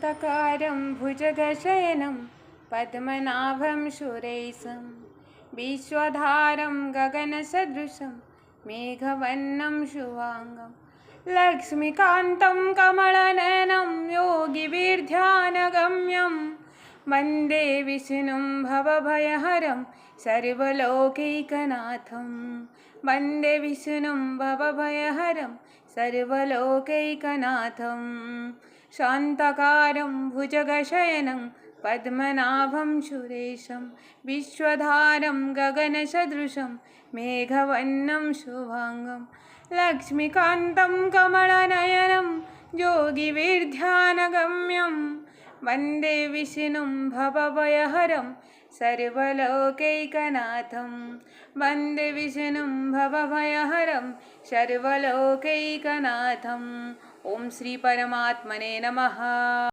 शान्तकारं भुजगशयनं पद्मनाभं सुरेशं विश्वधारं गगनसदृशं मेघवर्णं शुभांगं लक्ष्मीकान्तं कमलनयनं योगिभिर्ध्यानगम्यं वन्दे विष्णुं भवभयहरं सर्वलोकैकनाथं वन्दे विष्णुं भवभयहरं सर्वलोकैकनाथं शान्तकारं भुजगशयनं पद्मनाभं सुरेशं विश्वधारं गगनसदृशं मेघवर्णं शुभांगं लक्ष्मीकान्तं कमलनयनं योगिभिर्ध्यानगम्यं वन्दे विष्णुं भवभयहरं सर्वलोकैकनाथं वन्दे विष्णुं भवभयहरं सर्वलोकैकनाथम्। ओम श्री परमात्मने नमः।